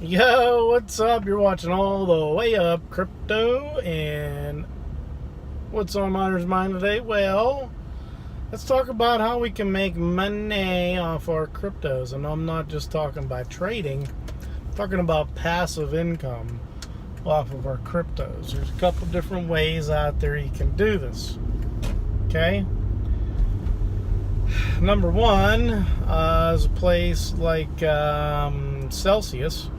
Yo, what's up? You're watching All the Way Up Crypto, and what's on Miner's Mind today? Well, let's talk about how we can make money off our cryptos. And I'm not just talking about trading, I'm talking about passive income off of our cryptos. There's a couple different ways out there you can do this. Okay? Number one is a place like Celsius,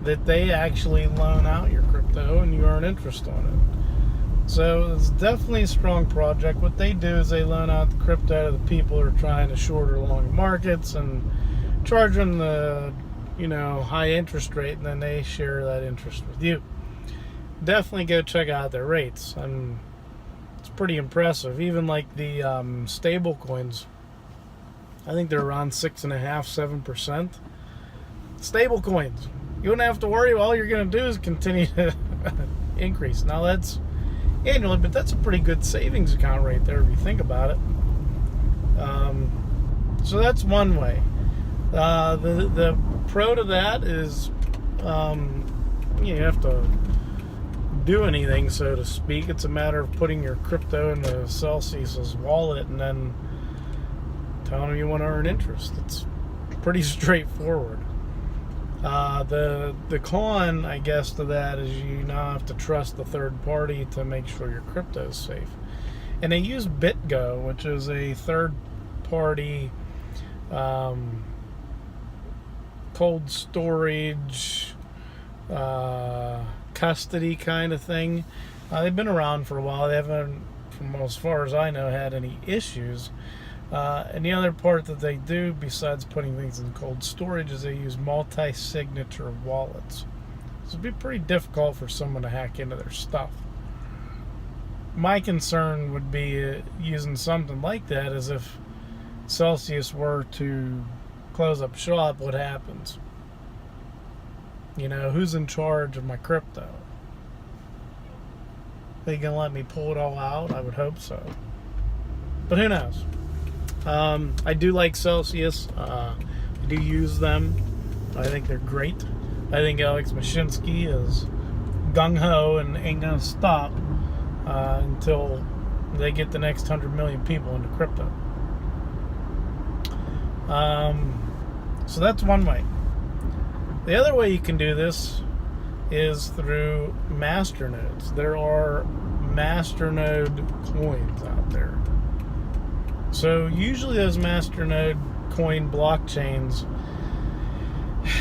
that they actually loan out your crypto and you earn interest on it. So it's definitely a strong project. What they do is they loan out the crypto to the people who are trying to short or long markets and charge them the high interest rate, and then they share that interest with you. Definitely go check out their rates, and it's pretty impressive. Even like the stable coins, I think they're around 6.5-7%. Stable coins, you wouldn't have to worry. All you're going to do is continue to increase. Now that's annually, but that's a pretty good savings account right there if you think about it. So that's one way. The pro to that is you have to do anything, so to speak. It's a matter of putting your crypto into Celsius's wallet and then telling them you want to earn interest. It's pretty straightforward. The con, I guess, to that is you now have to trust the third party to make sure your crypto is safe. And they use BitGo, which is a third party cold storage custody kind of thing. They've been around for a while. They haven't, from as far as I know, had any issues. And the other part that they do, besides putting things in cold storage, is they use multi-signature wallets. So it'd be pretty difficult for someone to hack into their stuff. My concern would be using something like that is if Celsius were to close up shop, what happens? Who's in charge of my crypto? They gonna let me pull it all out? I would hope so. But who knows? I do like Celsius. I do use them. I think they're great. I think Alex Mashinsky is gung-ho and ain't going to stop until they get the next 100 million people into crypto. So that's one way. The other way you can do this is through masternodes. There are masternode coins out there. So usually those masternode coin blockchains,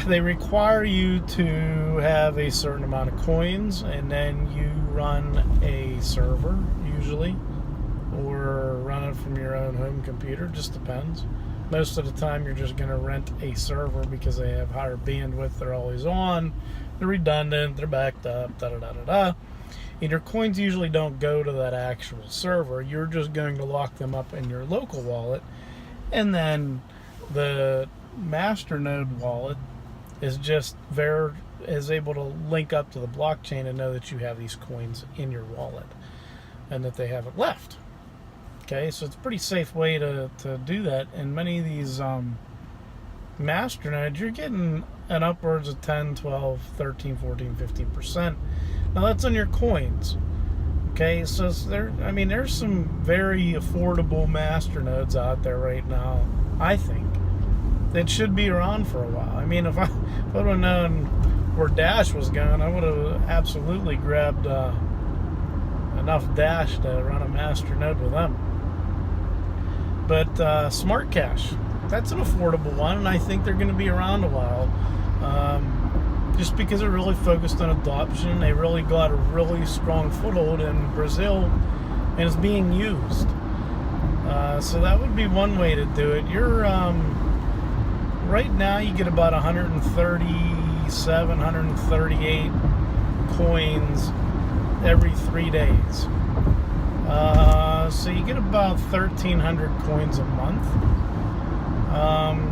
they require you to have a certain amount of coins, and then you run a server usually, or run it from your own home computer, just depends. Most of the time you're just going to rent a server because they have higher bandwidth, they're always on, they're redundant, they're backed up, da-da-da-da-da. And your coins usually don't go to that actual server. You're just going to lock them up in your local wallet. And then the masternode wallet is able to link up to the blockchain and know that you have these coins in your wallet and that they haven't left. Okay, so it's a pretty safe way to do that. And many of these masternodes, you're getting an upwards of 10, 12, 13, 14, 15%. Now that's on your coins. Okay, so there's some very affordable masternodes out there right now, I think, that should be around for a while. I mean, if I would have known where Dash was going, I would have absolutely grabbed enough Dash to run a masternode with them. But Smart Cash, that's an affordable one, and I think they're going to be around a while. Just because they're really focused on adoption. They really got a really strong foothold in Brazil, and it's being used. So that would be one way to do it. You're right now you get about 137, 138 coins every 3 days. So you get about 1,300 coins a month.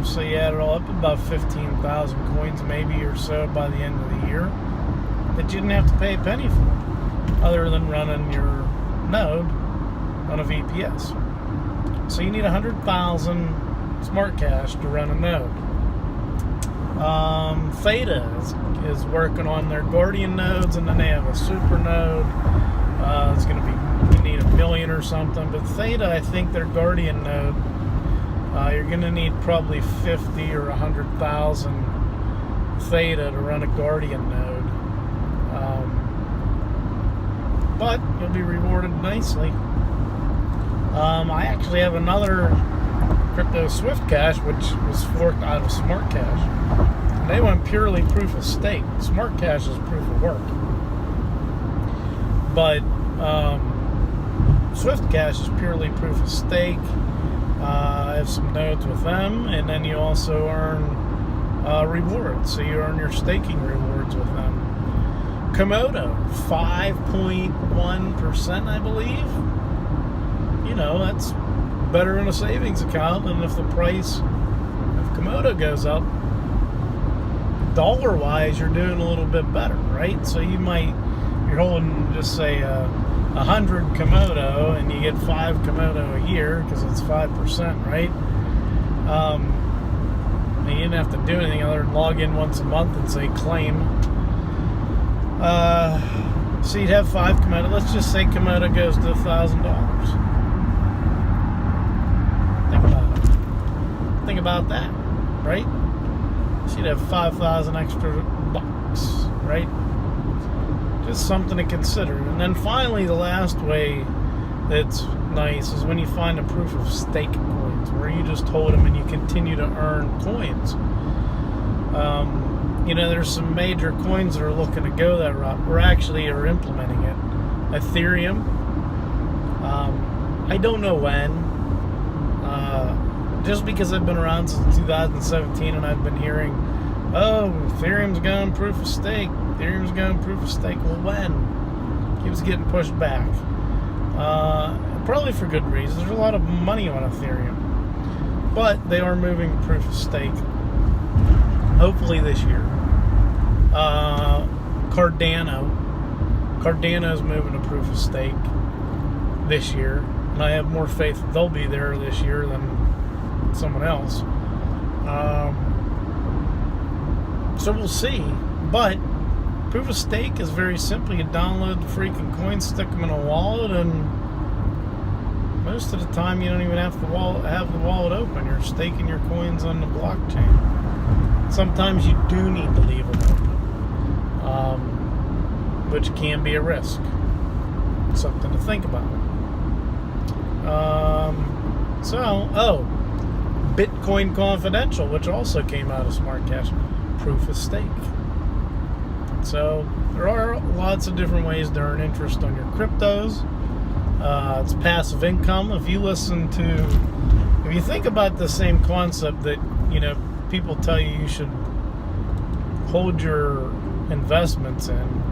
So you add it all up, about 15,000 coins maybe or so by the end of the year that you didn't have to pay a penny for, other than running your node on a VPS. So you need 100,000 smart cash to run a node. Theta is working on their Guardian nodes, and then they have a super node. It's going to be, you need 1 million or something. But Theta, I think their Guardian node, you're going to need probably 50 or 100,000 Theta to run a Guardian node. But you'll be rewarded nicely. I actually have another crypto Swift Cash, which was forked out of Smart Cash. And they went purely proof of stake. Smart Cash is proof of work. But Swift Cash is purely proof of stake. I have some nodes with them, and then you also earn rewards. So you earn your staking rewards with them. Komodo, 5.1%, I believe. You know, that's better in a savings account than if the price of Komodo goes up. Dollar-wise, you're doing a little bit better, right? So you're holding, just say, 100 Komodo, and you get 5 Komodo a year because it's 5%, right? And you didn't have to do anything other than log in once a month and say claim. So you'd have 5 Komodo. Let's just say Komodo goes to $1,000. Think about that, right? So you'd have 5,000 extra bucks, right? Just something to consider. And then finally, the last way that's nice is when you find a proof of stake coins, where you just hold them and you continue to earn coins. You know, there's some major coins that are looking to go that route. We're actually implementing it. Ethereum. I don't know when. Just because I've been around since 2017 and I've been hearing, oh, Ethereum's going proof of stake. Ethereum's going proof of stake. Well, when? Keeps getting pushed back. Probably for good reasons. There's a lot of money on Ethereum. But they are moving proof of stake. Hopefully this year. Cardano is moving to proof of stake this year. And I have more faith that they'll be there this year than someone else. So we'll see. But proof of stake is very simple. You download the freaking coins, stick them in a wallet, and most of the time you don't even have the wallet open. You're staking your coins on the blockchain. Sometimes you do need to leave them open, which can be a risk. Something to think about. Bitcoin Confidential, which also came out of Smart Cash, proof of stake. So there are lots of different ways to earn interest on your cryptos. It's passive income. If you think about the same concept that, you know, people tell you should hold your investments in,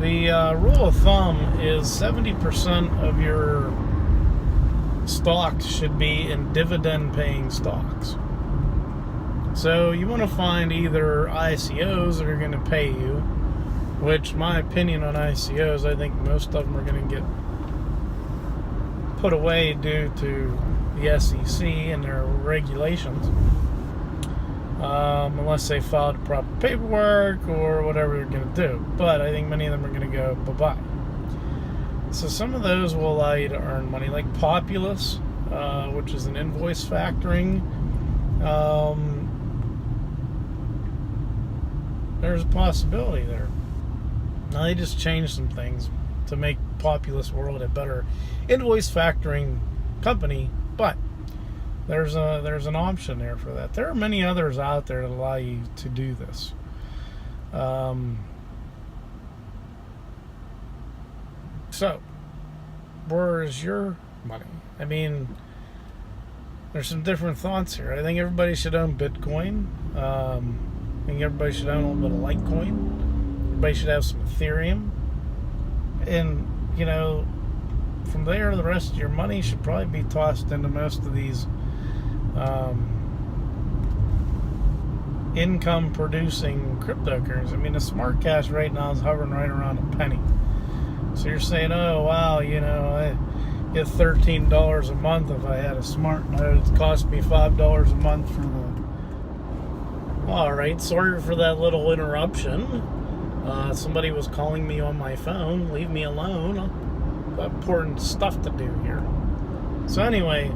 the rule of thumb is 70% of your stocks should be in dividend-paying stocks. So you want to find either ICOs that are going to pay you, which my opinion on ICOs, I think most of them are going to get put away due to the SEC and their regulations, unless they filed proper paperwork or whatever they're going to do. But I think many of them are going to go bye-bye. So some of those will allow you to earn money, like Populous, which is an invoice factoring. There's a possibility there. Now they just changed some things to make Populous World a better invoice factoring company, but there's an option there for that. There are many others out there that allow you to do this. So, where is your money? I mean, there's some different thoughts here. I think everybody should own Bitcoin. I think everybody should own a little bit of Litecoin. Everybody should have some Ethereum. And, you know, from there, the rest of your money should probably be tossed into most of these income-producing cryptocurrencies. I mean, the Smart Cash right now is hovering right around a penny. So you're saying, oh, wow, you know, I get $13 a month if I had a smart node. It cost me $5 a month for the All right, sorry for that little interruption. Somebody was calling me on my phone. Leave me alone. I've got important stuff to do here. So anyway,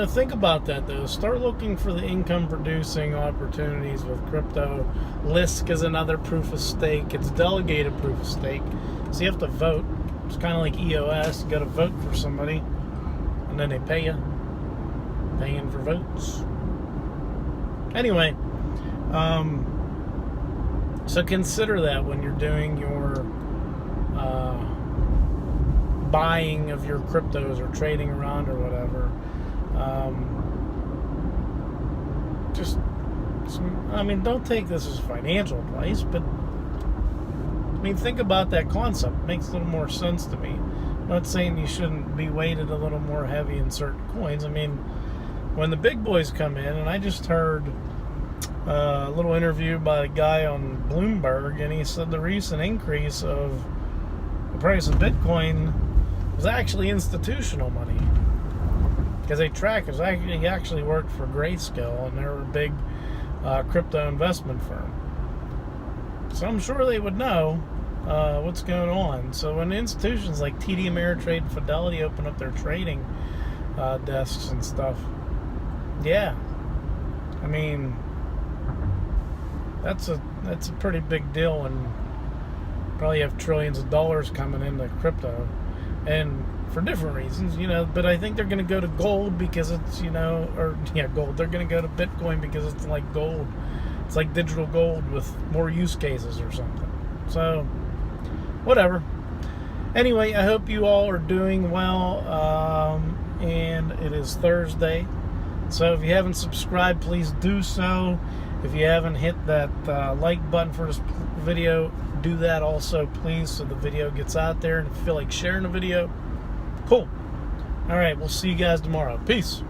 think about that though. Start looking for the income-producing opportunities with crypto. LISC is another proof of stake. It's delegated proof of stake, so you have to vote. It's kind of like EOS. You got to vote for somebody, and then they pay you. Paying for votes. Anyway, so consider that when you're doing your buying of your cryptos or trading around or whatever. Don't take this as financial advice, but think about that concept. It makes a little more sense to me. I'm not saying you shouldn't be weighted a little more heavy in certain coins. When the big boys come in, and I just heard a little interview by a guy on Bloomberg, and he said the recent increase of the price of Bitcoin was actually institutional money, because they track it. He actually worked for Grayscale, and they're a big crypto investment firm, so I'm sure they would know what's going on. So when institutions like TD Ameritrade and Fidelity open up their trading desks and stuff, that's a pretty big deal, and probably have trillions of dollars coming into crypto, and for different reasons, but I think they're going to go to gold because it's, gold. They're going to go to Bitcoin because it's like gold. It's like digital gold with more use cases or something. So, whatever. Anyway, I hope you all are doing well, and it is Thursday. So if you haven't subscribed, please do so. If you haven't hit that like button for this video, do that also, please, so the video gets out there. And if you feel like sharing the video, cool. All right, we'll see you guys tomorrow. Peace.